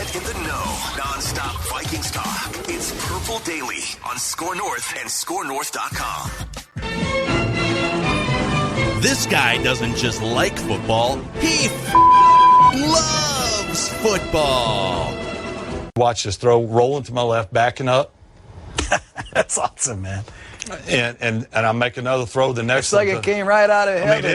Get in the know. Non-stop Vikings talk. It's Purple Daily on Score North and ScoreNorth.com. This guy doesn't just like football, he loves football. Watch this throw, rolling to my left, backing up. That's awesome, man. And I make another throw. The next it's like it came right out of heaven. I mean,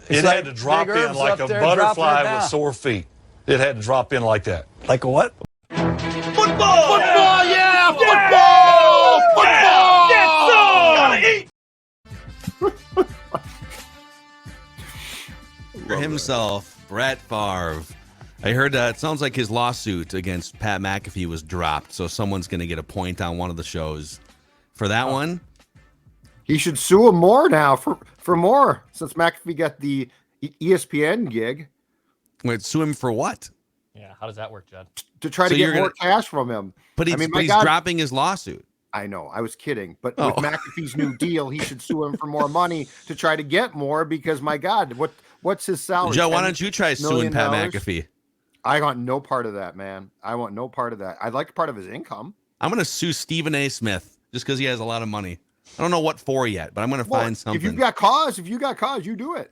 it had to drop in like a butterfly with sore feet. It had to drop in like that. Like a what? Football! Football, yeah! Football! Football! Gotta eat! For himself, Brett Favre. I heard it sounds like his lawsuit against Pat McAfee was dropped, so someone's going to get a point on one of the shows for that one. He should sue him more now for more, since McAfee got the ESPN gig. Wait, sue him for what? Yeah, how does that work, Judd? To try to get more cash from him. But he's dropping his lawsuit. I know, I was kidding. But with McAfee's new deal, he should sue him for more money to try to get more because, my God, what's his salary? Joe, why don't you try suing Pat McAfee? I want no part of that, man. I want no part of that. I'd like part of his income. I'm going to sue Stephen A. Smith just because he has a lot of money. I don't know what for yet, but I'm going to find something. If you got cause, you do it.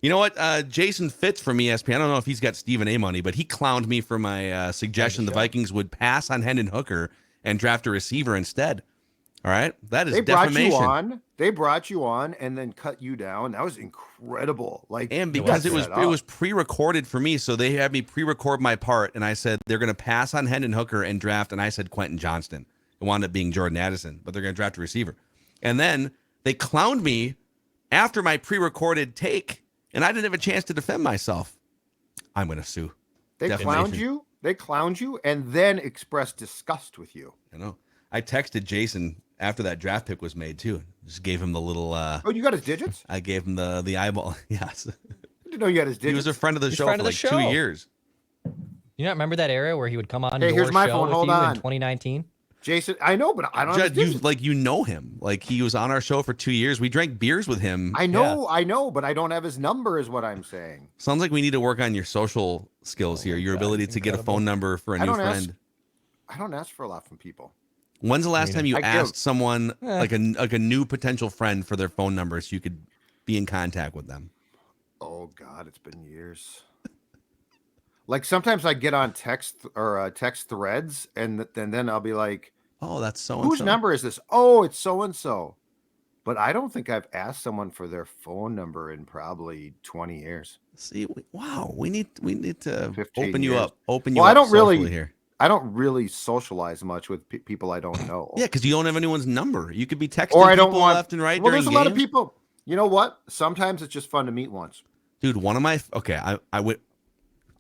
You know what? Jason Fitz from ESPN, I don't know if he's got Stephen A. money, but he clowned me for my suggestion the Vikings would pass on Hendon Hooker and draft a receiver instead. All right? That is defamation. They brought you on and then cut you down. That was incredible. And because it was pre-recorded for me, so they had me pre-record my part, and I said they're going to pass on Hendon Hooker and draft, and I said Quentin Johnston. It wound up being Jordan Addison, but they're going to draft a receiver. And then they clowned me after my pre-recorded take, and I didn't have a chance to defend myself. I'm going to sue. They clowned you. They clowned you and then expressed disgust with you. I know. I texted Jason after that draft pick was made too. Just gave him the little. Oh, you got his digits? I gave him the eyeball. Yes. I didn't know you had his digits. He was a friend of the show for like 2 years. You not remember that era where he would come on your here's my show phone. Hold with you on. in 2019? Jason, I know, but I don't know. You know him. Like he was on our show for 2 years. We drank beers with him. I know, but I don't have his number is what I'm saying. Sounds like we need to work on your social skills here, your ability to get a phone number for a new friend. I don't ask for a lot from people. When's the last time you asked someone like a new potential friend for their phone number so you could be in contact with them? Oh God, it's been years. Like sometimes I get on text or text threads, and then I'll be like, "Oh, that's so and so. Whose number is this? Oh, it's so and so." But I don't think I've asked someone for their phone number in probably 20 years. See, wow, we need to open you years. up. Open you up. I don't really socialize much with people I don't know. Yeah, because you don't have anyone's number. You could be texting people left and right. Well, there's a lot of people. You know what? Sometimes it's just fun to meet once. Dude, one of my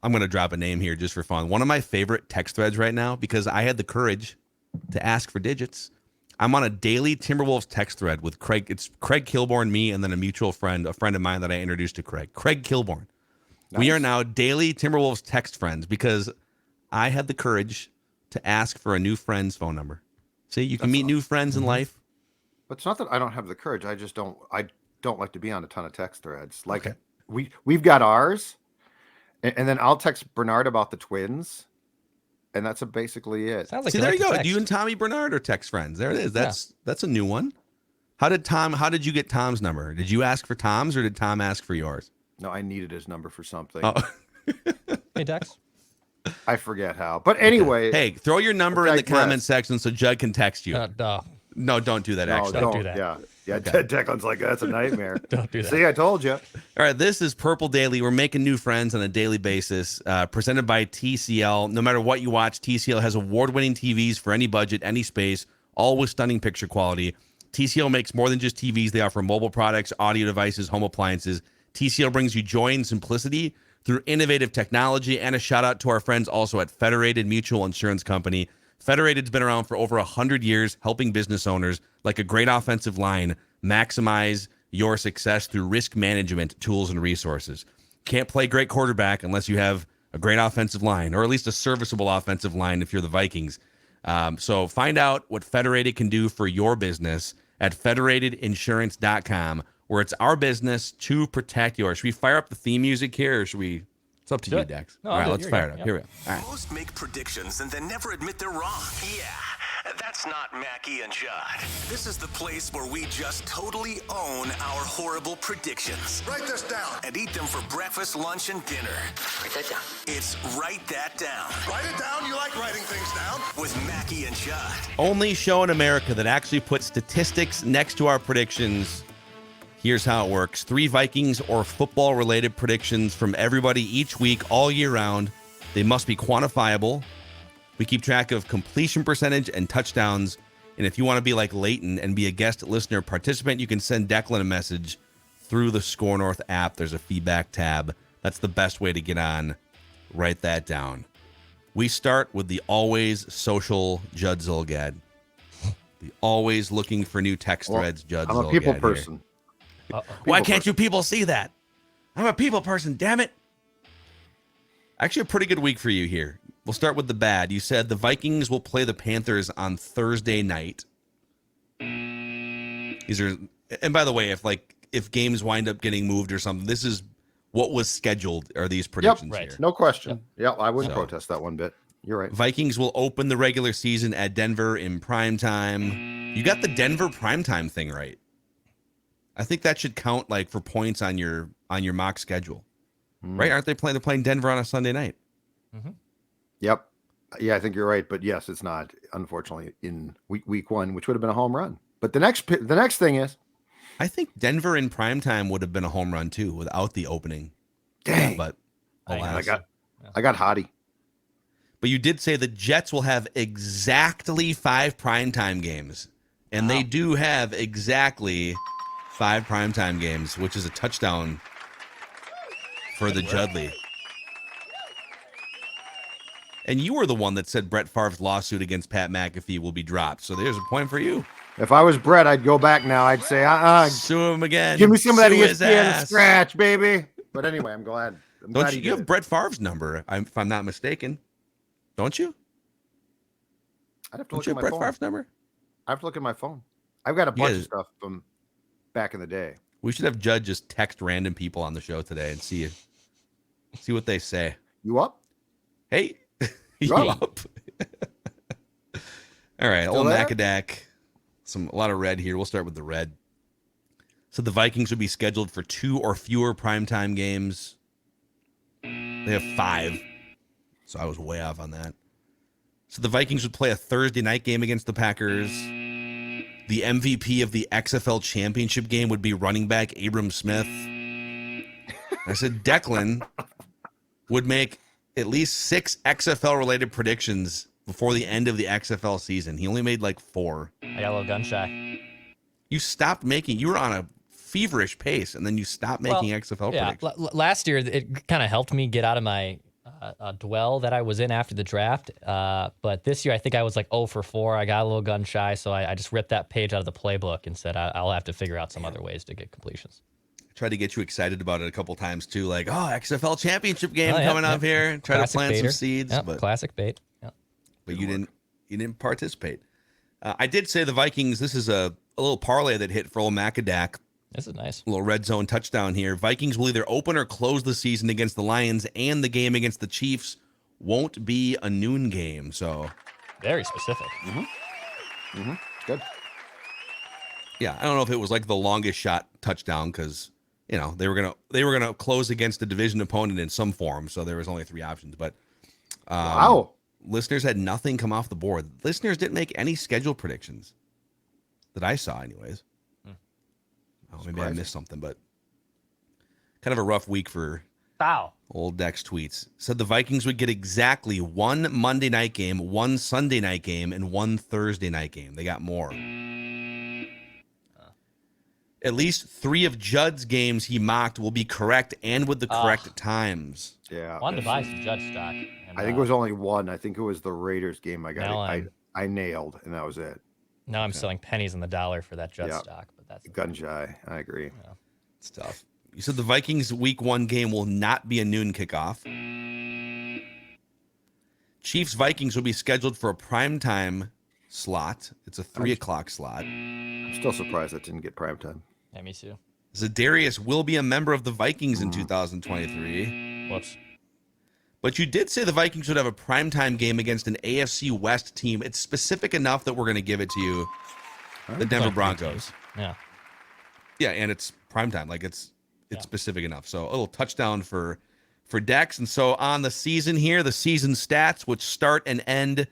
I'm going to drop a name here just for fun. One of my favorite text threads right now, because I had the courage to ask for digits. I'm on a daily Timberwolves text thread with Craig. It's Craig Kilborn, me, and then a mutual friend, a friend of mine that I introduced to Craig. Craig Kilborn. Nice. We are now daily Timberwolves text friends because I had the courage to ask for a new friend's phone number. See, you can meet new friends in life. But it's not that I don't have the courage. I just don't. I don't like to be on a ton of text threads. Like we've got ours. And then I'll text Bernard about the Twins, and that's basically it. Sounds like See, there you go. You and Tommy Bernard are text friends. There it is. That's a new one. How did you get Tom's number? Did you ask for Tom's, or did Tom ask for yours? No, I needed his number for something. Oh. Hey, Dex. I forget how. But anyway. Hey, throw your number in the comment section so Judd can text you. No, don't do that, actually. Don't do that. Yeah. Yeah, Declan's like, that's a nightmare. Don't do that. See, I told you. All right, this is Purple Daily. We're making new friends on a daily basis, presented by TCL. No matter what you watch, TCL has award-winning TVs for any budget, any space, all with stunning picture quality. TCL makes more than just TVs. They offer mobile products, audio devices, home appliances. TCL brings you joy and simplicity through innovative technology. And a shout-out to our friends also at Federated Mutual Insurance Company. Federated's been around for over 100 years, helping business owners like a great offensive line maximize your success through risk management tools and resources. Can't play great quarterback unless you have a great offensive line, or at least a serviceable offensive line if you're the Vikings. So find out what Federated can do for your business at federatedinsurance.com, where it's our business to protect yours. Should we fire up the theme music here, or should we It's up to Do you, it. Dex. No, All I'll right, do it. let's Here you fire go. it up. Yep. Here we go. All right. Most make predictions and then never admit they're wrong. Yeah, that's not Mackie and Judd. This is the place where we just totally own our horrible predictions. Write this down. And eat them for breakfast, lunch, and dinner. Write that down. It's Write That Down Write it down. You like writing things down. with Mackie and Judd. Only show in America that actually puts statistics next to our predictions. Here's how it works. 3 Vikings or football-related predictions from everybody each week, all year round. They must be quantifiable. We keep track of completion percentage and touchdowns. And if you want to be like Leighton and be a guest listener participant, you can send Declan a message through the Score North app. There's a feedback tab. That's the best way to get on. Write that down. We start with the always social Judd Zulgad. The always looking for new text threads, Judd I'm Zulgad a people here. person. Why can't you people see that? I'm a people person, damn it. Actually, a pretty good week for you here. We'll start with the bad. You said the Vikings will play the Panthers on Thursday night. These are, and by the way, if games wind up getting moved or something, this is what was scheduled. Are these predictions right. here? No question. Yeah, I wouldn't So- protest that one bit. You're right. Vikings will open the regular season at Denver in prime time. You got the Denver primetime thing right. I think that should count like for points on your mock schedule. Right? Aren't they playing? They're playing Denver on a Sunday night. Yep. Yeah, I think you're right. But yes, it's not, unfortunately, in week 1, which would have been a home run. But the next thing is, I think Denver in primetime would have been a home run too without the opening. dang, But I alas. I got hottie. But you did say the Jets will have exactly 5 primetime games. And they do have exactly 5 primetime games, which is a touchdown for the Judley. And you were the one that said Brett Favre's lawsuit against Pat McAfee will be dropped. So there's a point for you. If I was Brett, I'd go back now. I'd say, Sue him again. give me some of that Sue his ESPN ass. scratch, baby. But anyway, I'm glad. Don't you, he you did have it. Brett Favre's number, if I'm not mistaken. Don't you? I'd have to Don't look you at have my Brett phone. Favre's number? I have to look at my phone. I've got a bunch guys- of stuff from back in the day. We should have Judd just text random people on the show today and see what they say. You up? Hey, you Up. up? All right, Still old there? Macadac. A lot of red here. We'll start with the red. So the Vikings would be scheduled for 2 or fewer primetime games. They have 5. So I was way off on that. So the Vikings would play a Thursday night game against the Packers. The MVP of the XFL championship game would be running back Abram Smith. I said Declan would make at least 6 XFL related predictions before the end of the XFL season. He only made like 4. I got a little gun shy. You stopped making, you were on a feverish pace and then you stopped making XFL Yeah, predictions. last year it kind of helped me get out of my dwell that I was in after the draft. But this year I think I was like 0 for 4. I got a little gun shy, so I just ripped that page out of the playbook and said I'll have to figure out some other ways to get completions. Tried to get you excited about it a couple times too, like, oh, XFL championship game Oh, yeah, coming up yeah. here. Try to Classic plant some baiter. seeds, Yep, but classic bait. Yep. you didn't participate. I did say the Vikings. This is a little parlay that hit for old Macadac. This is nice. A little red zone touchdown here. Vikings will either open or close the season against the Lions, and the game against the Chiefs won't be a noon game. So, Very specific. Good. yeah, I don't know if it was like the longest shot touchdown because they were gonna close against a division opponent in some form, so there was only 3 options. But Wow. listeners had nothing come off the board. Listeners didn't make any schedule predictions that I saw, anyways. Oh, maybe I missed something, but kind of a rough week for Wow. old Dex tweets. Said the Vikings would get exactly 1 Monday night game, 1 Sunday night game, and 1 Thursday night game. They got more. At least 3 of Judd's games he mocked will be correct and with the correct times. Yeah. I wanted to buy some Judge stock. And, I think it was only one. I think it was the Raiders game I got. Now I nailed, and that was it. now I'm selling pennies on the dollar for that Judge Yeah. stock, but that's Gun shy. I agree. It's tough. You said the Vikings week 1 game will not be a noon kickoff. Chiefs Vikings will be scheduled for a primetime slot. It's a 3 o'clock slot. I'm still surprised that didn't get prime time. Yeah, me too. Zadarius will be a member of the Vikings in 2023. Whoops. But you did say the Vikings would have a primetime game against an AFC West team. It's specific enough that we're going to give it to you. The Denver Broncos. Yeah. Yeah, and it's primetime. Like it's specific enough. So a little touchdown for Dex. And so on the season here, the season stats, which start and end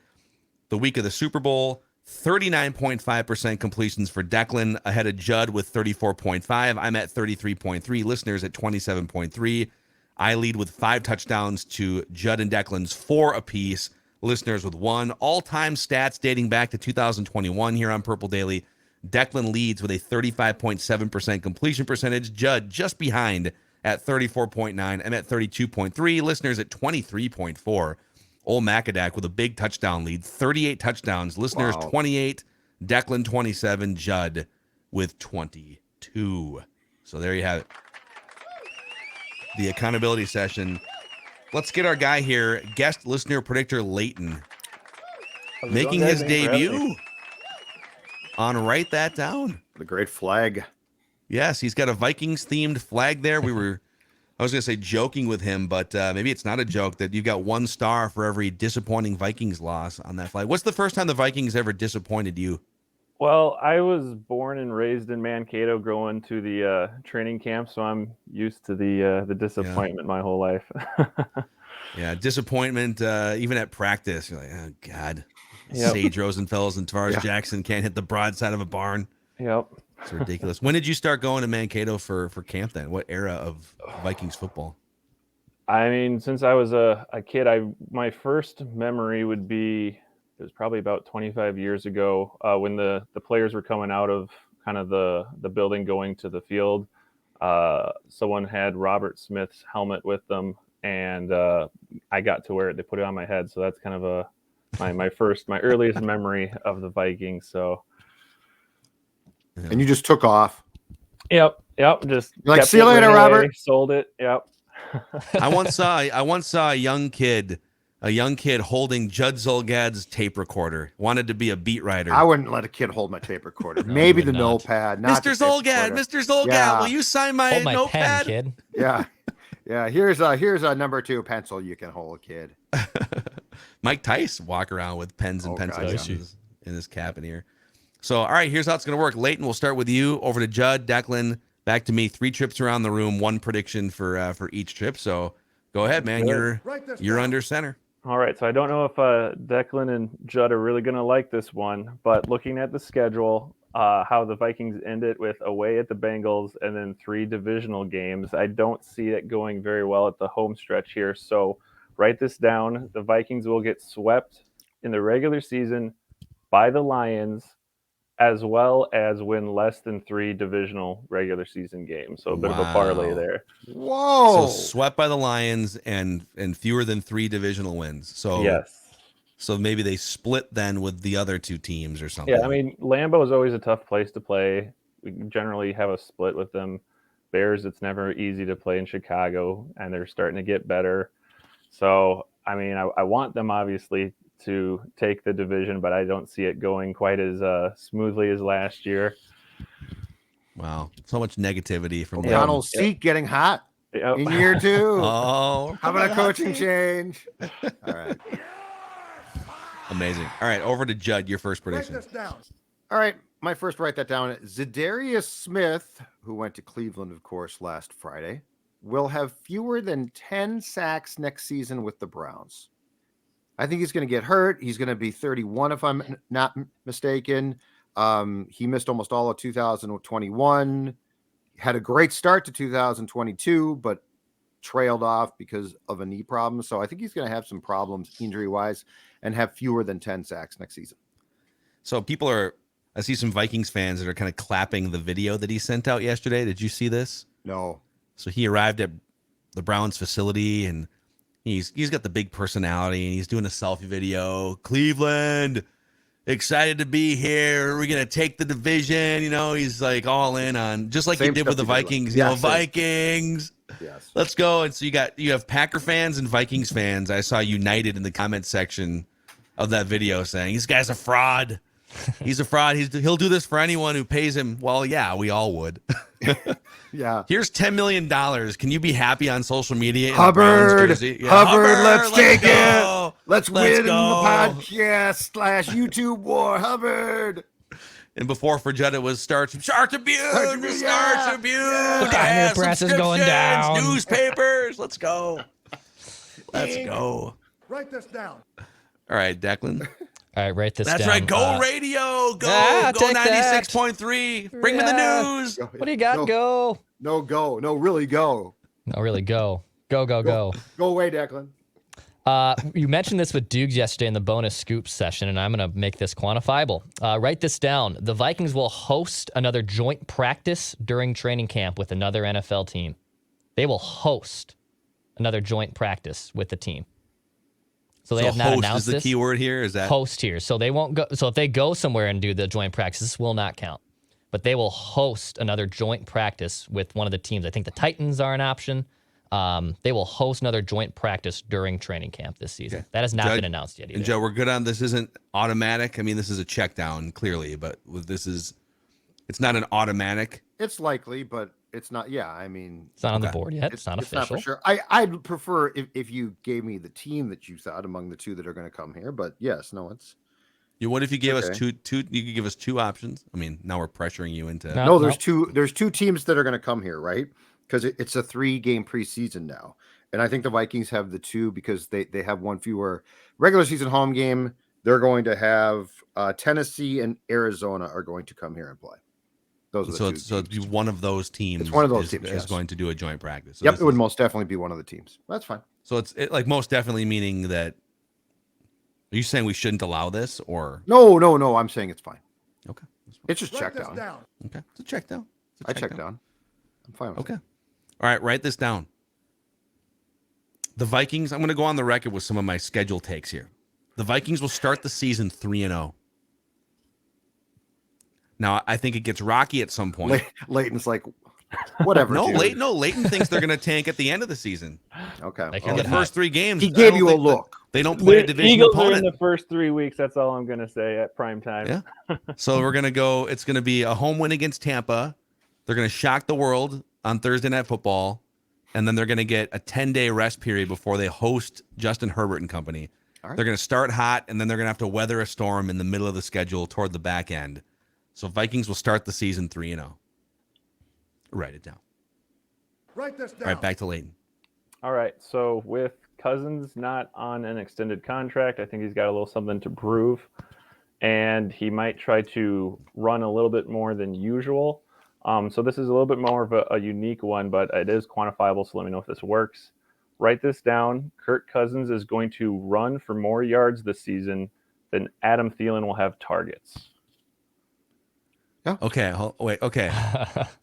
the week of the Super Bowl, 39.5% completions for Declan, ahead of Judd with 34.5. I'm at 33.3. Listeners at 27.3. I lead with 5 touchdowns to Judd and Declan's 4 apiece. Listeners with 1. All-time stats dating back to 2021 here on Purple Daily. Declan leads with a 35.7% completion percentage. Judd just behind at 34.9. I'm at 32.3. Listeners at 23.4. Old Macadac with a big touchdown lead. 38 touchdowns. Listeners 28. Declan 27. Judd with 22. So there you have it. The accountability session. Let's get our guy here, guest listener predictor Leighton, making his debut on Write That Down. The great flag. Yes, he's got a Vikings themed flag there. I was going to say joking with him, but maybe it's not a joke that you've got 1 star for every disappointing Vikings loss on that flag. What's the first time the Vikings ever disappointed you? Well, I was born and raised in Mankato, going to the training camp, so I'm used to the disappointment my whole life. Yeah, disappointment even at practice. You're like, oh God, Sage Rosenfels and Tavares Jackson can't hit the broadside of a barn. Yep, it's ridiculous. When did you start going to Mankato for camp? Then what era of Vikings football? I mean, since I was a kid, my first memory would be, it was probably about 25 years ago when the players were coming out of kind of the building going to the field. Someone had Robert Smith's helmet with them, and I got to wear it. They put it on my head, so that's kind of my earliest memory of the Vikings. So, and you just took off. Yep. Just you're like, see you later, Robert. Sold it. Yep. I once saw a young kid holding Judd Zulgad's tape recorder. Wanted to be a beat writer. I wouldn't let a kid hold my tape recorder. Maybe the notepad. Mr. Zulgad, will you sign my notepad? Pen, kid. Yeah. Here's a number 2 pencil you can hold, kid. Mike Tice walk around with pens and pencils in his cabin here. So, all right, here's how it's going to work. Leighton, we'll start with you. Over to Judd, Declan, back to me. 3 trips around the room, 1 prediction for each trip. So, go ahead, man. You're under center. All right, so I don't know if Declan and Judd are really going to like this one, but looking at the schedule, how the Vikings end it with away at the Bengals and then 3 divisional games, I don't see it going very well at the home stretch here. So write this down. The Vikings will get swept in the regular season by the Lions, as well as win less than 3 divisional regular season games. So a bit of a parlay there. Whoa! So swept by the Lions and fewer than 3 divisional wins. So yes. So maybe they split then with the other 2 teams or something. Yeah, I mean, Lambeau is always a tough place to play. We generally have a split with them. Bears, it's never easy to play in Chicago, and they're starting to get better. So, I mean, I want them obviously to take the division, but I don't see it going quite as smoothly as last year. Wow, so much negativity from O'Connell's seat getting hot in year 2. Oh, how about a coaching change? All right, amazing. All right, over to Judd. Your first prediction. Write this down. All right, my first write that down. Zadarius Smith, who went to Cleveland, of course, last Friday, will have fewer than 10 sacks next season with the Browns. I think he's going to get hurt. He's going to be 31, if I'm not mistaken. He missed almost all of 2021. Had a great start to 2022, but trailed off because of a knee problem. So I think he's going to have some problems injury-wise and have fewer than 10 sacks next season. So I see some Vikings fans that are kind of clapping the video that he sent out yesterday. Did you see this? No. So he arrived at the Browns facility, and he's got the big personality, and he's doing a selfie video. Cleveland, excited to be here. We're gonna take the division. He's like all in on, just like he did with the Vikings. Vikings. Yes. Let's go. And so you have Packer fans and Vikings fans. I saw united in the comment section of that video saying this guy's a fraud. He's a fraud. He'll do this for anyone who pays him. Well, yeah, we all would. Yeah. Here's $10 million. Can you be happy on social media? In Hubbard, a Browns jersey? Yeah, Hubbard, let's take go. it. Let's Let's win go. the podcast / YouTube war. Hubbard. And before for Judd, it was Star Tribune. Star Tribune. Diner Yeah, press is going subscriptions, down. Newspapers. Let's go. Let's go. Write this down. All right, Declan. All right, write this That's down. right. Go radio. Go. Ah, Go take that. 96.3. Bring me the Yeah. news. What do you got? No, Go. No, go. No, really go. No, really, go. Go. Go away, Declan. You mentioned this with Dukes yesterday in the bonus scoop session, and I'm going to make this quantifiable. Write this down. The Vikings will host another joint practice during training camp with another NFL team. They will host another joint practice with the team. So they have not host announced is the this. key word here. Is that Host here. So they won't go. So if they go somewhere and do the joint practice, this will not count. But they will host another joint practice with one of the teams. I think the Titans are an option. They will host another joint practice during training camp this season. Okay. That has not Judge- been announced yet either. And Joe, we're good on this. Isn't automatic. I mean, this is a check down clearly, but it's not an automatic. It's likely, but it's not. Yeah, I mean, It's not on the board yet. It's not It's not official. for sure. I'd prefer if you gave me the team that you thought among the two that are going to come here. But yes, no, it's What if you gave us Okay. two? You could give us two options. I mean, now we're pressuring you into. no. There's two teams that are going to come here, right? Because it's a 3-game preseason now, and I think the Vikings have the two because they have one fewer regular season home game. They're going to have Tennessee and Arizona are going to come here and play. Those are the two. So it'd be one of those teams. It's one of those is, teams, is yes. going to do a joint practice. So Yep, this it would is- most definitely be one of the teams. That's fine. So it's like most definitely meaning that. Are you saying we shouldn't allow this or? No. I'm saying it's fine. Okay. That's fine. It's just Write check this down. down. Okay. It's a check down. It's a I checked down. I'm fine with Okay. it. All right. Write this down. The Vikings. I'm going to go on the record with some of my schedule takes here. The Vikings will start the season 3-0. Now I think it gets rocky at some point. Leighton's like, whatever. No, dude. Leighton thinks they're going to tank at the end of the season. Okay. They can In the get first 3 games, He I gave don't you a think that- look. They don't play a The division Eagles are in opponent. the first 3 weeks. That's all I'm going to say at prime time. Yeah. So we're going to go. It's going to be a home win against Tampa. They're going to shock the world on Thursday Night Football. And then they're going to get a 10-day rest period before they host Justin Herbert and company. All right. They're going to start hot, and then they're going to have to weather a storm in the middle of the schedule toward the back end. So Vikings will start the season 3-0. Write it down. Write this down. All right, back to Leighton. All right. So with Cousins not on an extended contract, I think he's got a little something to prove, and he might try to run a little bit more than usual. So this is a little bit more of a unique one, but it is quantifiable. So let me know if this works. Write this down. Kirk Cousins is going to run for more yards this season than Adam Thielen will have targets. Okay. Wait. Okay.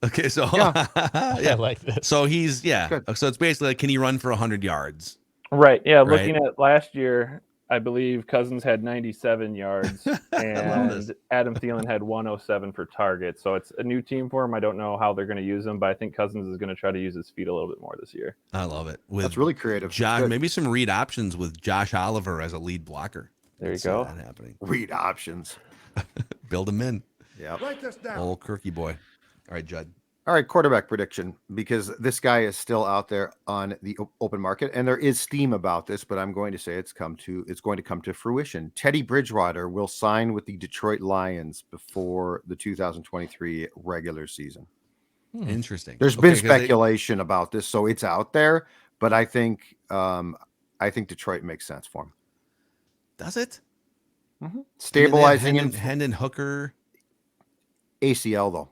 Okay. So I like this. So he's Good. So it's basically like, can he run for 100 yards? Right. Yeah. Right. Looking at last year, I believe Cousins had 97 yards love and this. Adam Thielen had 107 for targets. So it's a new team for him. I don't know how they're going to use him, but I think Cousins is going to try to use his feet a little bit more this year. I love it. With That's really creative. Josh, Good. maybe some read options with Josh Oliver as a lead blocker. There you Could see go. That happening. Read options. Build him in. Yeah. Write this down. Old Kirky boy. All right, Judd. All right, quarterback prediction, because this guy is still out there on the open market, and there is steam about this, but I'm going to say it's going to come to fruition. Teddy Bridgewater will sign with the Detroit Lions before the 2023 regular season. Interesting. There's Okay, been 'cause speculation about this, so it's out there, but I think Detroit makes sense for him. does it? Stabilizing him, Hendon Hooker. ACL though,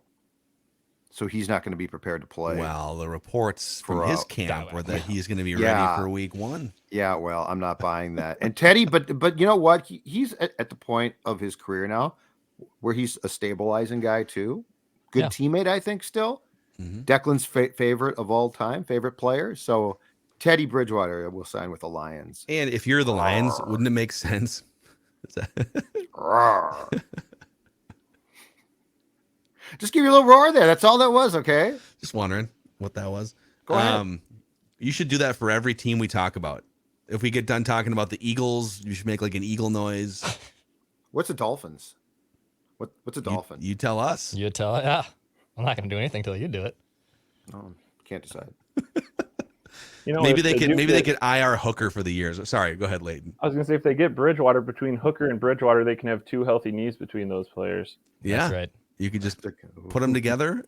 so he's not going to be prepared to play. Well, the reports from For, his camp were that he's going to be Yeah. ready for week 1. Yeah, well, I'm not buying that. And Teddy, but you know what? He's at the point of his career now where he's a stabilizing guy too. Good Yeah. teammate, I think. Still, Mhm. Declan's favorite of all time, favorite player. So Teddy Bridgewater will sign with the Lions. And if you're the Lions, wouldn't it make sense? Roar. Just give you a little roar there. That's all that was. Okay. Just wondering what that was. Go ahead. You should do that for every team we talk about. If we get done talking about the Eagles, you should make like an eagle noise. What's the Dolphins? What's a dolphin? You tell us. You tell it. Yeah. I'm not going to do anything till you do it. Can't decide. Maybe if they could do maybe they get- could IR Hooker for the years. Sorry, go ahead, Leighton. I was going to say, if they get Bridgewater, between Hooker and Bridgewater, they can have 2 healthy knees between those players. Yeah, That's right. You could just put them together.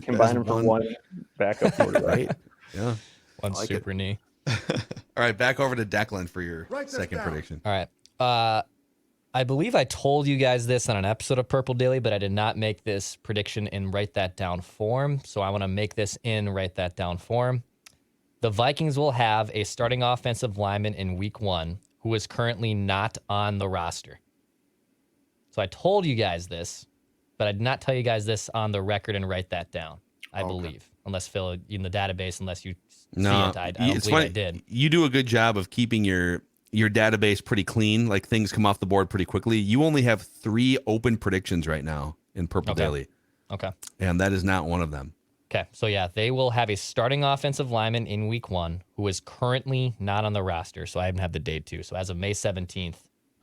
Combine them for one backup quarterback. Right? Yeah. One like super knee. All right, back over to Declan for your Write this second down. prediction. All right. I believe I told you guys this on an episode of Purple Daily, but I did not make this prediction in write that down form. So I want to make this in write that down form. The Vikings will have a starting offensive lineman in week 1 who is currently not on the roster. So I told you guys this, but I did not tell you guys this on the record and write that down, I believe. Unless Phil, in the database, unless you see it, I don't it's believe funny. I did. You do a good job of keeping your database pretty clean. Like things come off the board pretty quickly. You only have 3 open predictions right now in Purple Daily, Okay. and that is not one of them. Okay, so yeah, they will have a starting offensive lineman in week 1 who is currently not on the roster. So I haven't had the date too. So as of May 17th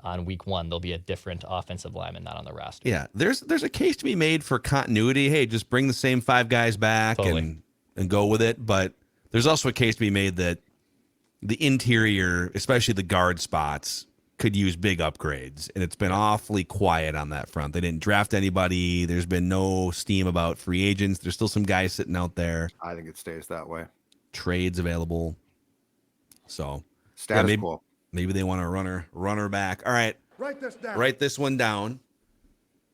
on week 1, there'll be a different offensive lineman not on the roster. Yeah, there's a case to be made for continuity. Hey, just bring the same 5 guys back Totally. and go with it. But there's also a case to be made that the interior, especially the guard spots, could use big upgrades. And it's been awfully quiet on that front. They didn't draft anybody. There's been no steam about free agents. There's still some guys sitting out there. I think it stays that way. Trades available. So Status maybe, quo. maybe they want a runner back. All right. Write this down. Write this one down.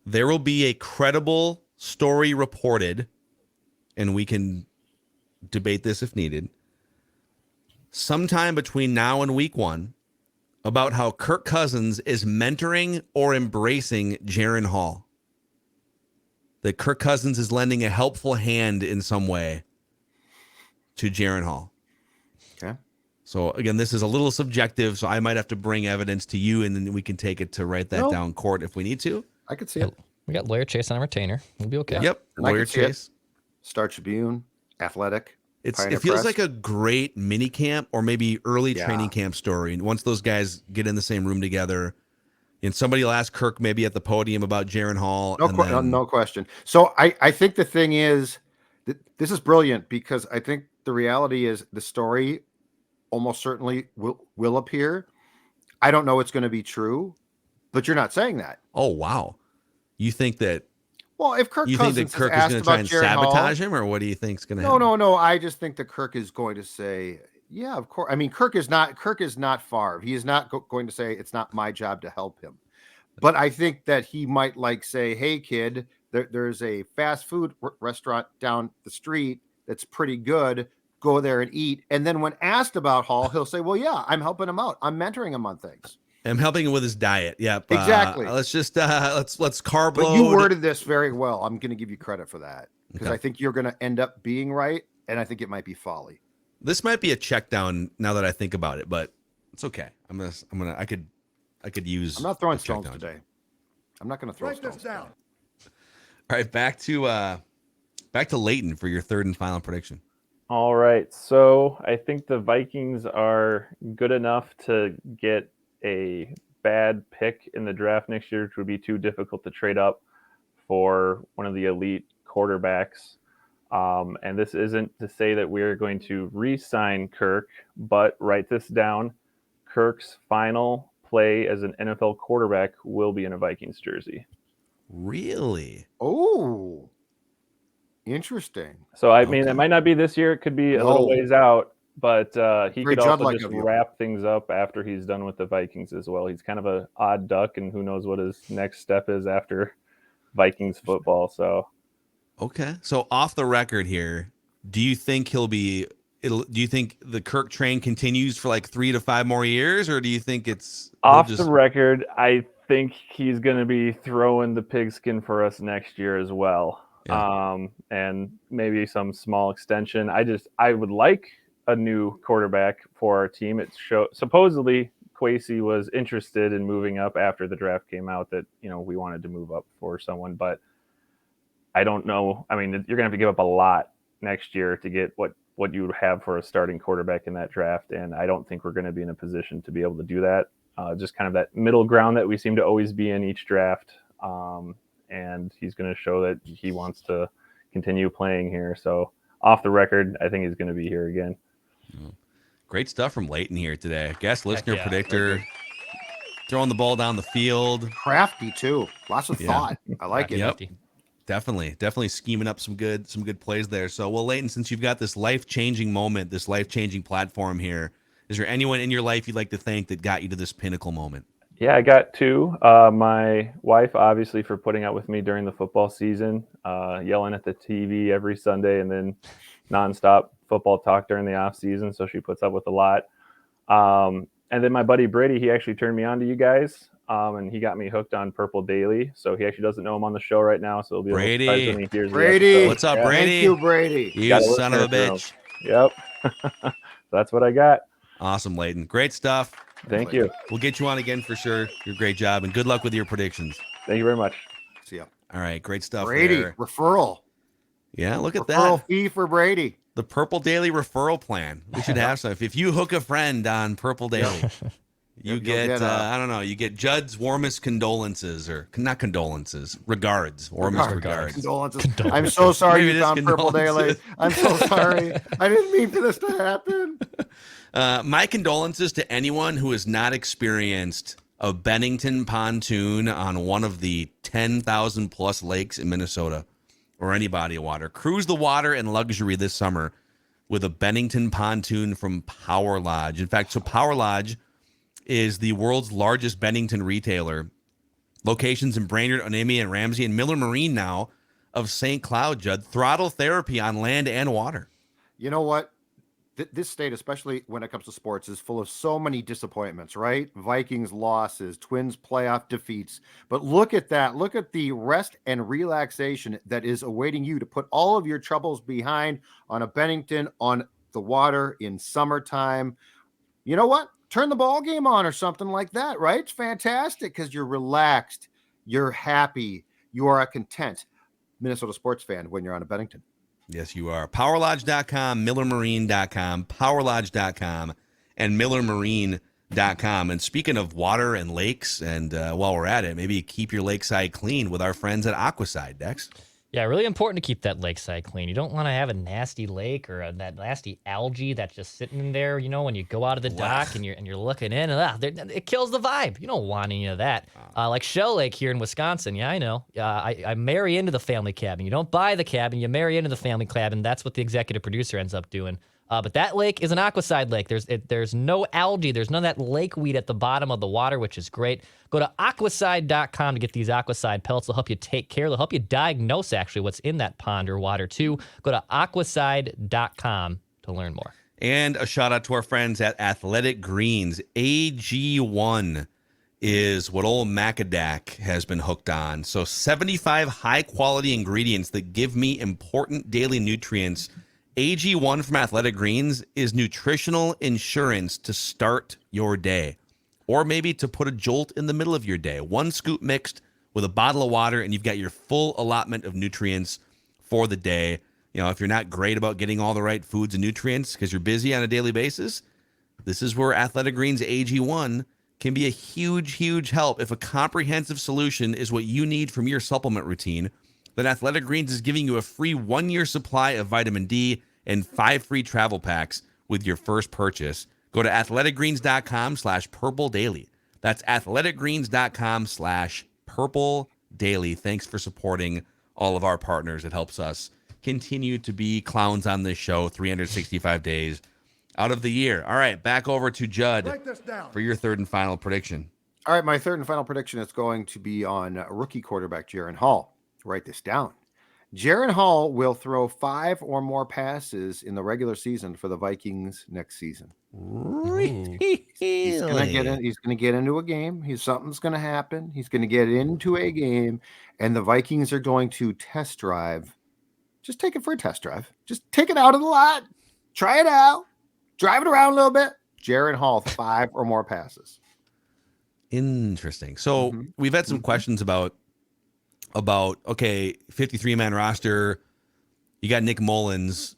There will be a credible story reported, and we can debate this if needed, sometime between now and week 1 about how Kirk Cousins is mentoring or embracing Jaren Hall. That Kirk Cousins is lending a helpful hand in some way to Jaren Hall. Okay. So again, this is a little subjective, so I might have to bring evidence to you, and then we can take it to write that down court if we need to. I could see it. We got Lawyer Chase on a retainer. We'll be okay. Yep, And I Lawyer could see it. Chase. Star Tribune, Athletic. It Pioneer feels Press. like a great mini camp or maybe early Yeah. training camp story. And once those guys get in the same room together, and somebody will ask Kirk maybe at the podium about Jaren Hall. No question. So I think the thing is that this is brilliant because I think the reality is the story almost certainly will appear. I don't know it's going to be true, but you're not saying that. Oh, wow. You think that Well, if Kirk you think Cousins that Kirk is is asked going to try about and Jaren Hall, sabotage him, or what do you think is going to happen? No. I just think that Kirk is going to say, yeah, of course. I mean, Kirk is not Favre. He is not going to say it's not my job to help him. But I think that he might say, hey, kid, there's a fast food restaurant down the street that's pretty good. Go there and eat. And then when asked about Hall, he'll say, well, yeah, I'm helping him out. I'm mentoring him on things. I'm helping him with his diet. Yep. Exactly. Let's just let's carb But load. you worded this very well. I'm going to give you credit for that because Okay. I think you're going to end up being right. And I think it might be folly. This might be a check down now that I think about it, but it's okay. I could use. I'm not throwing a check stones down. today. I'm not going to throw Write stones this down. today. All right, back to Leighton for your third and final prediction. All right. So I think the Vikings are good enough to get a bad pick in the draft next year, which would be too difficult to trade up for one of the elite quarterbacks. And this isn't to say that we're going to re-sign Kirk, but write this down. Kirk's final play as an NFL quarterback will be in a Vikings jersey. Really? Oh, interesting. So, I mean, Okay. it might not be this year. It could be a little ways out, but he Very could also Judd-like just of you. wrap things up after he's done with the Vikings as well. He's kind of an odd duck, and who knows what his next step is after Vikings football. So, Okay. So off the record here, do you think do you think the Kirk train continues for like 3 to 5 more years, or do you think it's off the record, I think he's going to be throwing the pigskin for us next year as well. Yeah. And maybe some small extension. I would like a new quarterback for our team. Supposedly Kwesi was interested in moving up after the draft came out that, we wanted to move up for someone, but I don't know. I mean, you're going to have to give up a lot next year to get what you would have for a starting quarterback in that draft. And I don't think we're going to be in a position to be able to do that. Just kind of that middle ground that we seem to always be in each draft. and he's going to show that he wants to continue playing here. So off the record, I think he's going to be here again. Great stuff from Leighton here today. Guest listener, yeah. predictor, throwing the ball down the field. Crafty too. Lots of thought. I like it. Yep. Definitely scheming up some good plays there. So, well, Leighton, since you've got this life-changing moment, this life-changing platform here, is there anyone in your life you'd like to thank that got you to this pinnacle moment? Yeah, I got two. My wife, obviously, for putting up with me during the football season, yelling at the TV every Sunday, and then nonstop football talk during the off season. So she puts up with a lot. And then my buddy Brady, he actually turned me on to you guys, and he got me hooked on Purple Daily. So he actually doesn't know I'm on the show right now, so it'll be Brady. a little surprise when he hears the Brady, episode. What's up, Yeah. Brady? Thank you, Brady. You Got a son of a listener bitch. Yep. That's what I got. Awesome, Leighton. Great stuff. Thank you. We'll get you on again for sure. You're a great job, and good luck with your predictions. Thank you very much. See ya. All right, great stuff. Brady, there. referral. Yeah, look at Referral that. fee for Brady. The Purple Daily referral plan. We should have some. If you hook a friend on Purple Daily, you You'll get, get, I don't know, you get Judd's warmest condolences, or not condolences, regards, warmest regards. Condolences. I'm so sorry Maybe you it is found Purple Daily. condolences. I'm so sorry. I didn't mean for this to happen. My condolences to anyone who has not experienced a Bennington pontoon on one of the 10,000 plus lakes in Minnesota or any body of water. Cruise the water in luxury this summer with a Bennington pontoon from Power Lodge. In fact, so Power Lodge is the world's largest Bennington retailer. Locations in Brainerd, Onemi, and Ramsey, and Miller Marine now of St. Cloud, Judd. Throttle therapy on land and water. You know what? This state, especially when it comes to sports, is full of so many disappointments, right? Vikings losses, Twins playoff defeats. But look at that. Look at the rest and relaxation that is awaiting you to put all of your troubles behind on a Bennington on the water in summertime. You know what? Turn the ball game on or something like that, right? It's fantastic because you're relaxed, you're happy, you are a content Minnesota sports fan when you're on a Bennington. Yes, you are. PowerLodge.com, MillerMarine.com, PowerLodge.com, and MillerMarine.com. And speaking of water and lakes, and while we're at it, maybe keep your lakeside clean with our friends at Aquaside, Dex. Yeah, really important to keep that lakeside clean. You don't want to have a nasty lake or that nasty algae that's just sitting in there. You know, when you go out of the dock and you're looking in, and it kills the vibe. You don't want any of that. Like Shell Lake here in Wisconsin. Yeah, I know. I marry into the family cabin. You don't buy the cabin, you marry into the family cabin. That's what the executive producer ends up doing. But that lake is an Aquaside lake. There's no algae. There's none of that lake weed at the bottom of the water, which is great. Go to aquaside.com to get these Aquaside pellets. They'll help you take care. They'll help you diagnose, actually, what's in that pond or water, too. Go to aquaside.com to learn more. And a shout out to our friends at Athletic Greens. AG1 is what old Macadac has been hooked on. So 75 high-quality ingredients that give me important daily nutrients. AG1 from Athletic Greens is nutritional insurance to start your day, or maybe to put a jolt in the middle of your day. One scoop mixed with a bottle of water, and you've got your full allotment of nutrients for the day. You know, if you're not great about getting all the right foods and nutrients because you're busy on a daily basis, this is where Athletic Greens AG1 can be a huge, huge help. If a comprehensive solution is what you need from your supplement routine, then Athletic Greens is giving you a free 1-year supply of vitamin D and 5 free travel packs with your first purchase. Go to athleticgreens.com/purple daily. That's athleticgreens.com/purple daily. Thanks for supporting all of our partners. It helps us continue to be clowns on this show 365 days out of the year. All right, back over to Judd Write this down. for your third and final prediction. All right, my third and final prediction is going to be on rookie quarterback Jaron Hall. Write this down. Jaron Hall will throw 5 or more passes in the regular season for the Vikings next season. Really? He's gonna get into a game. Something's gonna happen. He's gonna get into a game, and the Vikings are going to test drive. Just take it for a test drive. Just take it out of the lot. Try it out. Drive it around a little bit. Jaron Hall, 5 or more passes. Interesting. So we've had some questions about okay, 53-man roster. You got Nick Mullins,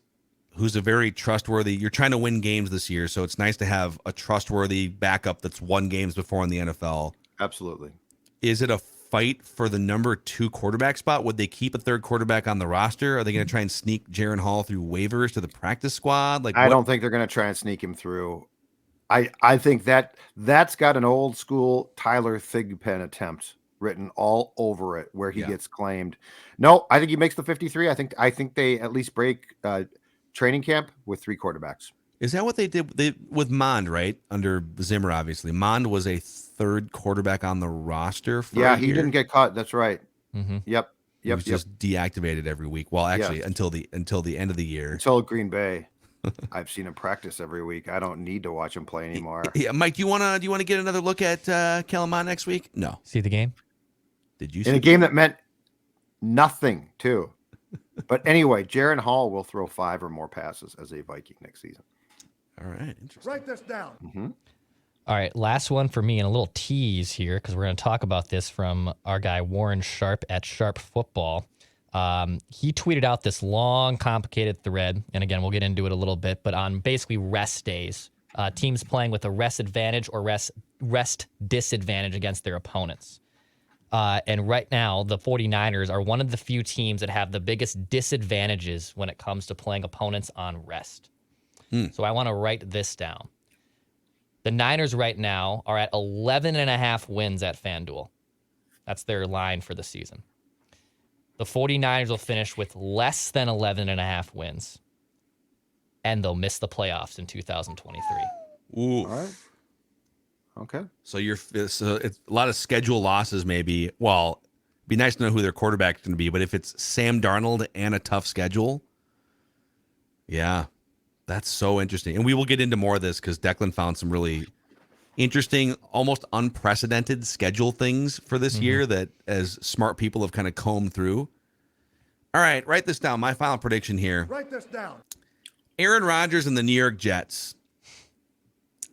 who's a very trustworthy. You're trying to win games this year, so it's nice to have a trustworthy backup that's won games before in the NFL. Absolutely. Is it a fight for the number 2 quarterback spot? Would they keep a third quarterback on the roster? Are they going to try and sneak Jaron Hall through waivers to the practice squad? Like, I don't think they're going to try and sneak him through. I think that's got an old school Tyler Thigpen attempt written all over it, where he gets claimed. No, I think he makes the 53. I think they at least break training camp with 3 quarterbacks. Is that what they did with Mond, right? Under Zimmer, obviously. Mond was a third quarterback on the roster for a he year. didn't get caught. That's right. Mm-hmm. Yep. He was just deactivated every week. Well, actually, until the end of the year. Until Green Bay. I've seen him practice every week. I don't need to watch him play anymore. Yeah, Mike, do you wanna get another look at Kellen Mond next week? No. See the game? Did you? In a game that meant nothing too. But anyway, Jaron Hall will throw 5 or more passes as a Viking next season. All right, interesting. Write this down. Mm-hmm. All right, last one for me, and a little tease here because we're going to talk about this from our guy Warren Sharp at Sharp Football. He tweeted out this long, complicated thread, and again, we'll get into it a little bit, but on basically rest days, teams playing with a rest advantage or rest disadvantage against their opponents. And right now, the 49ers are one of the few teams that have the biggest disadvantages when it comes to playing opponents on rest. So I want to write this down. The Niners right now are at 11.5 wins at FanDuel. That's their line for the season. The 49ers will finish with less than 11.5 wins, and they'll miss the playoffs in 2023. Ooh. All right. Okay. So it's a lot of schedule losses, maybe. Well, it'd be nice to know who their quarterback's going to be, but if it's Sam Darnold and a tough schedule, yeah, that's so interesting. And we will get into more of this because Declan found some really interesting, almost unprecedented schedule things for this year that as smart people have kind of combed through. All right, write this down. My final prediction here. Write this down. Aaron Rodgers and the New York Jets.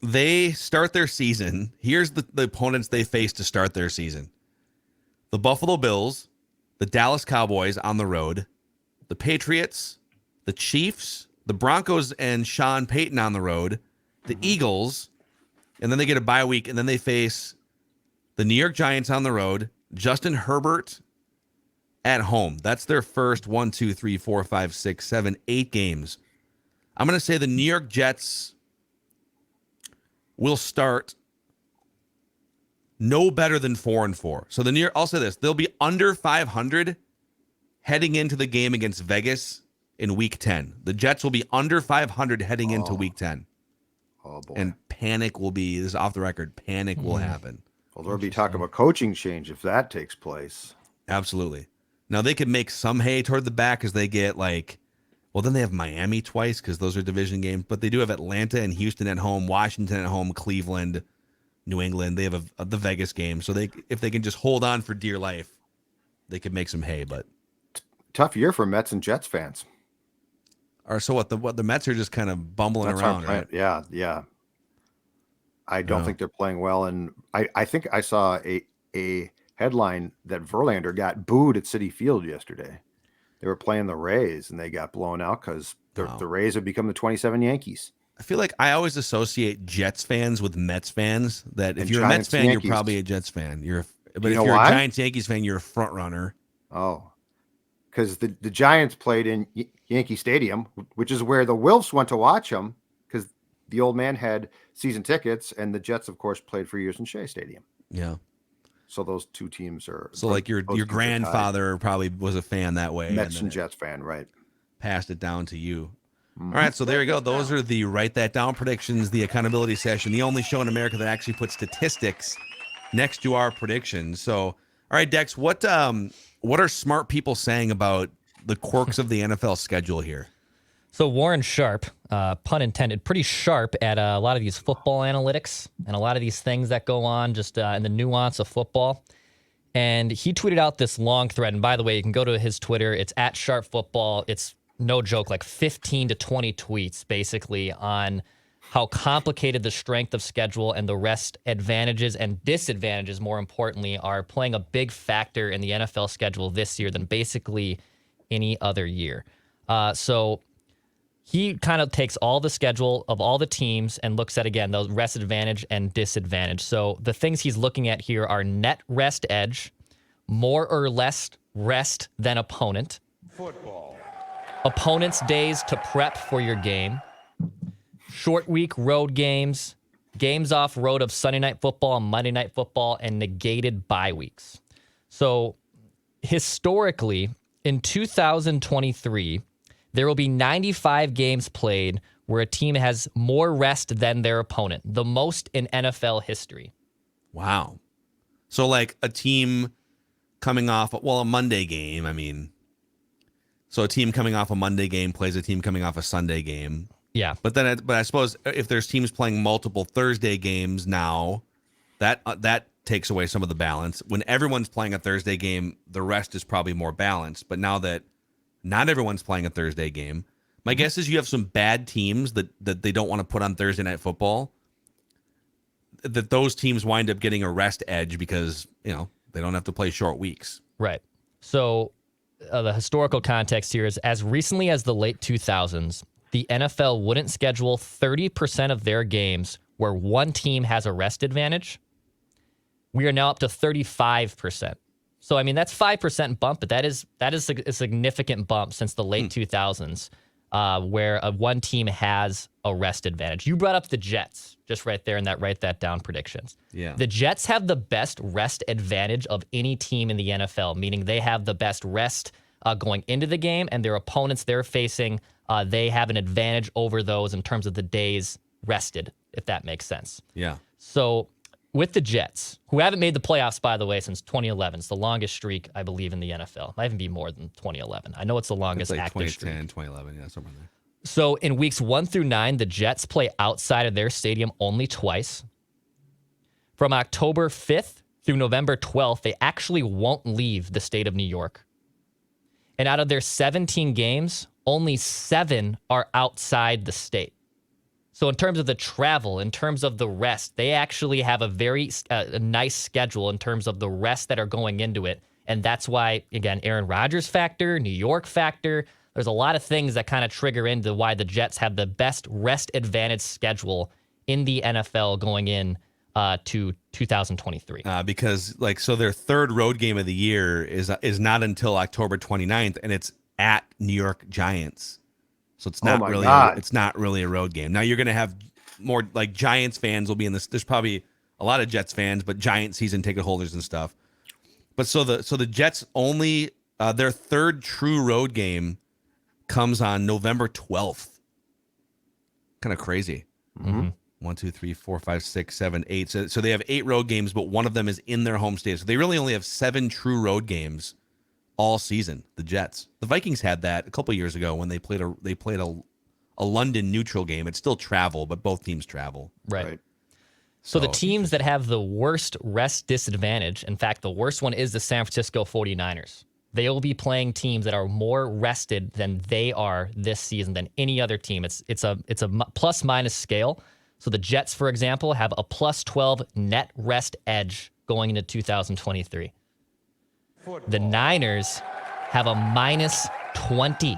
They start their season. Here's the opponents they face to start their season. The Buffalo Bills, the Dallas Cowboys on the road, the Patriots, the Chiefs, the Broncos and Sean Payton on the road, the Eagles, and then they get a bye week, and then they face the New York Giants on the road, Justin Herbert at home. That's their first 8 games. I'm going to say the New York Jets will start no better than 4-4. So I'll say this, they'll be under 500 heading into the game against Vegas in week 10. The Jets will be under 500 heading into week 10. Oh, boy. And panic will be, this is off the record, panic will happen. Well, there'll be talk about coaching change if that takes place. Absolutely. Now, they could make some hay toward the back as they get then they have Miami twice because those are division games, but they do have Atlanta and Houston at home, Washington at home, Cleveland, New England. They have the Vegas game. So if they can just hold on for dear life, they could make some hay. But tough year for Mets and Jets fans. Or so what? The Mets are just kind of bumbling around, right? Yeah. I don't think they're playing well, and I think I saw a headline that Verlander got booed at Citi Field yesterday. They were playing the Rays, and they got blown out because the Rays have become the 27 Yankees. I feel like I always associate Jets fans with Mets fans. That if And you're a Mets fan, Yankees. you're probably a Jets fan. But if know you're why? a Giants Yankees fan, you're a front runner. Oh, because the Giants played in Yankee Stadium, which is where the Wilfs went to watch them, because the old man had season tickets, and the Jets, of course, played for years in Shea Stadium. Yeah. So those two teams are. So like your grandfather probably was a fan that way. Mets and and Jets fan, right? Passed it down to you. All right, so there you go. Those are the write that down predictions, the accountability session, the only show in America that actually puts statistics next to our predictions. So, all right, Dex, what are smart people saying about the quirks of the NFL schedule here? So Warren Sharp, pun intended, pretty sharp at a lot of these football analytics and a lot of these things that go on just in the nuance of football. And he tweeted out this long thread. And by the way, you can go to his Twitter. It's at Sharp Football. It's no joke, like 15 to 20 tweets basically on how complicated the strength of schedule and the rest advantages and disadvantages, more importantly, are playing a big factor in the NFL schedule this year than basically any other year. So he kind of takes all the schedule of all the teams and looks at, again, the rest advantage and disadvantage. So the things he's looking at here are net rest edge, more or less rest than opponent. Opponent's days to prep for your game. Short week road games. Games off road of Sunday Night Football and Monday Night Football, and negated bye weeks. So historically, in 2023, there will be 95 games played where a team has more rest than their opponent, the most in NFL history. Wow. So like a team coming off, a Monday game, I mean, so a team coming off a Monday game plays a team coming off a Sunday game. Yeah. But I suppose if there's teams playing multiple Thursday games now, that takes away some of the balance. When everyone's playing a Thursday game, the rest is probably more balanced. But now that not everyone's playing a Thursday game, my guess is you have some bad teams that they don't want to put on Thursday Night Football, that those teams wind up getting a rest edge because, they don't have to play short weeks. Right. So the historical context here is as recently as the late 2000s, the NFL wouldn't schedule 30% of their games where one team has a rest advantage. We are now up to 35%. So, I mean, that's 5% bump, but that is a significant bump since the late 2000s, where one team has a rest advantage. You brought up the Jets just right there in that write that down predictions. Yeah. The Jets have the best rest advantage of any team in the NFL, meaning they have the best rest going into the game, and their opponents they're facing, they have an advantage over those in terms of the days rested, if that makes sense. Yeah. So with the Jets, who haven't made the playoffs, by the way, since 2011, it's the longest streak, I believe, in the NFL. Might even be more than 2011. I know it's the longest It's like active 2010, streak. 2011, yeah, somewhere in there. So in weeks 1 through 9, the Jets play outside of their stadium only twice. From October 5th through November 12th, they actually won't leave the state of New York. And out of their 17 games, only 7 are outside the state. So in terms of the travel, in terms of the rest, they actually have a very a nice schedule in terms of the rest that are going into it. And that's why, again, Aaron Rodgers factor, New York factor, there's a lot of things that kind of trigger into why the Jets have the best rest advantage schedule in the NFL going in to 2023. Because so their third road game of the year is not until October 29th, and it's at New York Giants. So it's not it's not really a road game. Now you're going to have more like Giants fans will be in this. There's probably a lot of Jets fans, but Giant season ticket holders and stuff. But so the Jets only their third true road game comes on November 12th. Kind of crazy. Mm-hmm. 1, 2, 3, 4, 5, 6, 7, 8. So they have 8 road games, but one of them is in their home state. So they really only have 7 true road games all season. The Jets, the Vikings had that a couple years ago when they played a London neutral game. It's still travel, but both teams travel. Right. So the teams that have the worst rest disadvantage, in fact, the worst one is the San Francisco 49ers. They will be playing teams that are more rested than they are this season than any other team. It's a plus minus scale. So the Jets, for example, have a plus 12 net rest edge going into 2023. The Niners have a minus 20,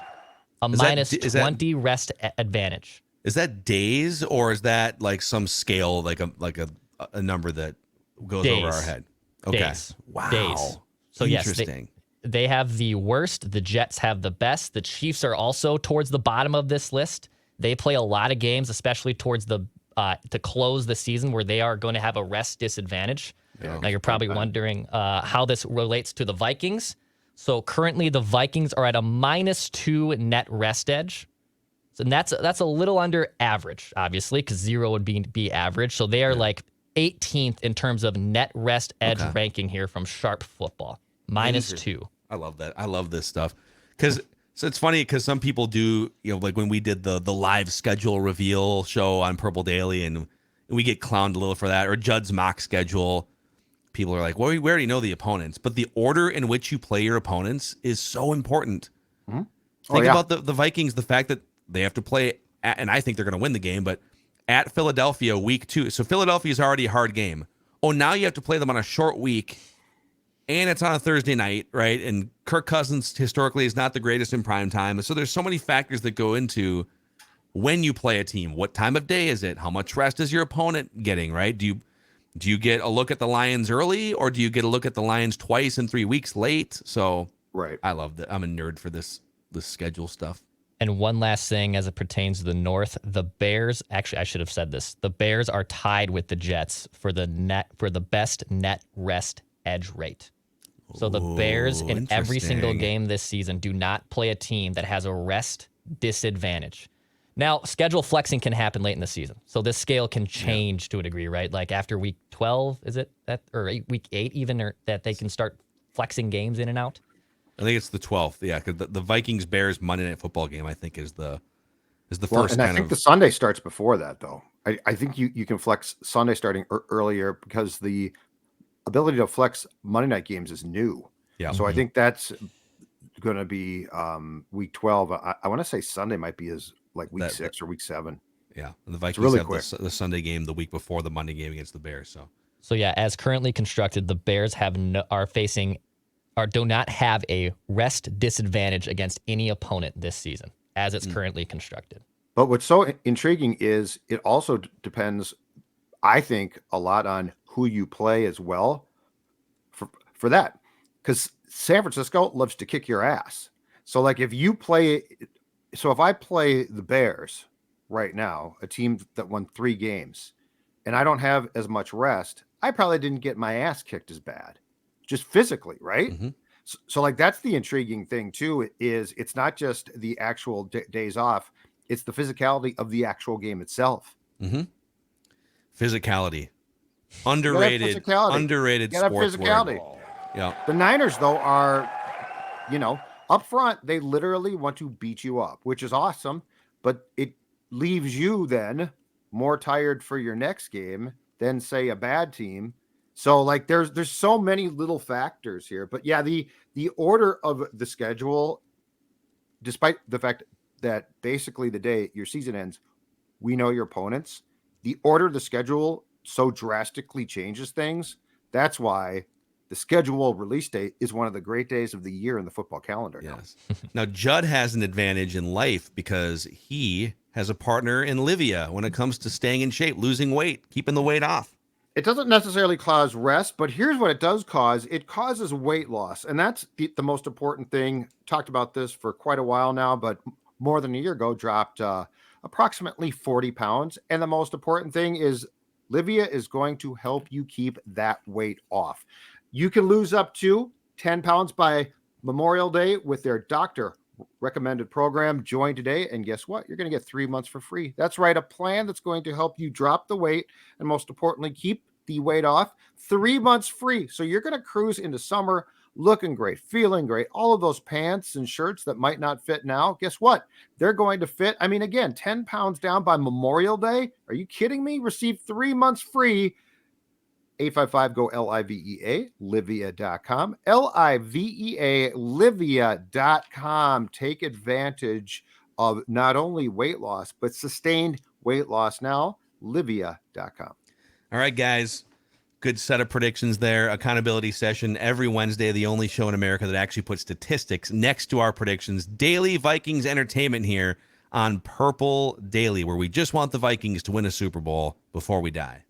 minus 20 rest advantage. Is that days or is that like some scale, like a number that goes over our head? Okay. Days. Wow. Days. So interesting. Yes, they have the worst. The Jets have the best. The Chiefs are also towards the bottom of this list. They play a lot of games, especially towards the to close the season, where they are going to have a rest disadvantage. Yeah. Now you're probably wondering how this relates to the Vikings. So currently the Vikings are at a minus 2 net rest edge. And that's a little under average, obviously, because 0 would be average. So they are like 18th in terms of net rest edge ranking here from Sharp Football. Minus 2. I love that. I love this stuff. So it's funny because some people do, like when we did the live schedule reveal show on Purple Daily, and we get clowned a little for that, or Judd's mock schedule. People are like, well, we already know the opponents, but the order in which you play your opponents is so important. Mm-hmm. Think about the Vikings, the fact that they have to play, and I think they're going to win the game, but at Philadelphia week 2. So Philadelphia is already a hard game. Oh, now you have to play them on a short week, and it's on a Thursday night, right? And Kirk Cousins historically is not the greatest in prime time. So there's so many factors that go into when you play a team. What time of day is it? How much rest is your opponent getting, right? Do you get a look at the Lions early, or do you get a look at the Lions twice in 3 weeks late? So Right. I love that. I'm a nerd for this schedule stuff. And one last thing as it pertains to the North, the Bears, actually I should have said this. The Bears are tied with the Jets for the best net rest edge rate. So the Bears in every single interesting. game this season do not play a team that has a rest disadvantage. Now, schedule flexing can happen late in the season. So this scale can change to a degree, right? Like after week 12, is it that, or week 8 even, or that they can start flexing games in and out? I think it's the 12th. Yeah, because the Vikings Bears Monday Night Football game, I think, is the Well, first and I kind think of. the Sunday starts before that, though. I think you can flex Sunday starting earlier because the ability to flex Monday night games is new. Yeah. So I think that's going to be week 12. I want to say Sunday might be as like week 6 or week 7. Yeah, and the Vikings really have quick. the Sunday game the week before the Monday game against the Bears. So yeah, as currently constructed, the Bears do not have a rest disadvantage against any opponent this season, as it's currently constructed. But what's so intriguing is it also depends, I think, a lot on who you play as well for that. Because San Francisco loves to kick your ass. So like if I play the Bears right now, a team that won 3 games, and I don't have as much rest, I probably didn't get my ass kicked as bad, just physically, right? Mm-hmm. So like that's the intriguing thing too, is it's not just the actual days off, it's the physicality of the actual game itself. Mm-hmm. Physicality, underrated sports physicality. word. Yeah, The Niners though are, up front they literally want to beat you up, which is awesome, but it leaves you then more tired for your next game than say a bad team. So like there's so many little factors here, but yeah, the order of the schedule, despite the fact that basically the day your season ends, we know your opponents, the order of the schedule so drastically changes things. That's why the schedule release date is one of the great days of the year in the football calendar. yes. Now Judd has an advantage in life because he has a partner in Livia when it comes to staying in shape, losing weight, keeping the weight off. It doesn't necessarily cause rest, but here's what it does cause. It causes weight loss. And that's the most important thing. Talked about this for quite a while now, but more than a year ago, dropped approximately 40 pounds. And the most important thing is Livia is going to help you keep that weight off. You can lose up to 10 pounds by Memorial Day with their doctor recommended program. Join today, and guess what? You're going to get 3 months for free. That's right, a plan that's going to help you drop the weight and most importantly, keep the weight off. 3 months free. So you're going to cruise into summer looking great, feeling great. All of those pants and shirts that might not fit now, guess what? They're going to fit. I mean, again, 10 pounds down by Memorial Day. Are you kidding me? Receive 3 months free. 855-GO-LIVEA, Livia.com, Livea, Livia.com. Take advantage of not only weight loss, but sustained weight loss now, Livia.com. All right, guys. Good set of predictions there. Accountability session every Wednesday, the only show in America that actually puts statistics next to our predictions. Daily Vikings entertainment here on Purple Daily, where we just want the Vikings to win a Super Bowl before we die.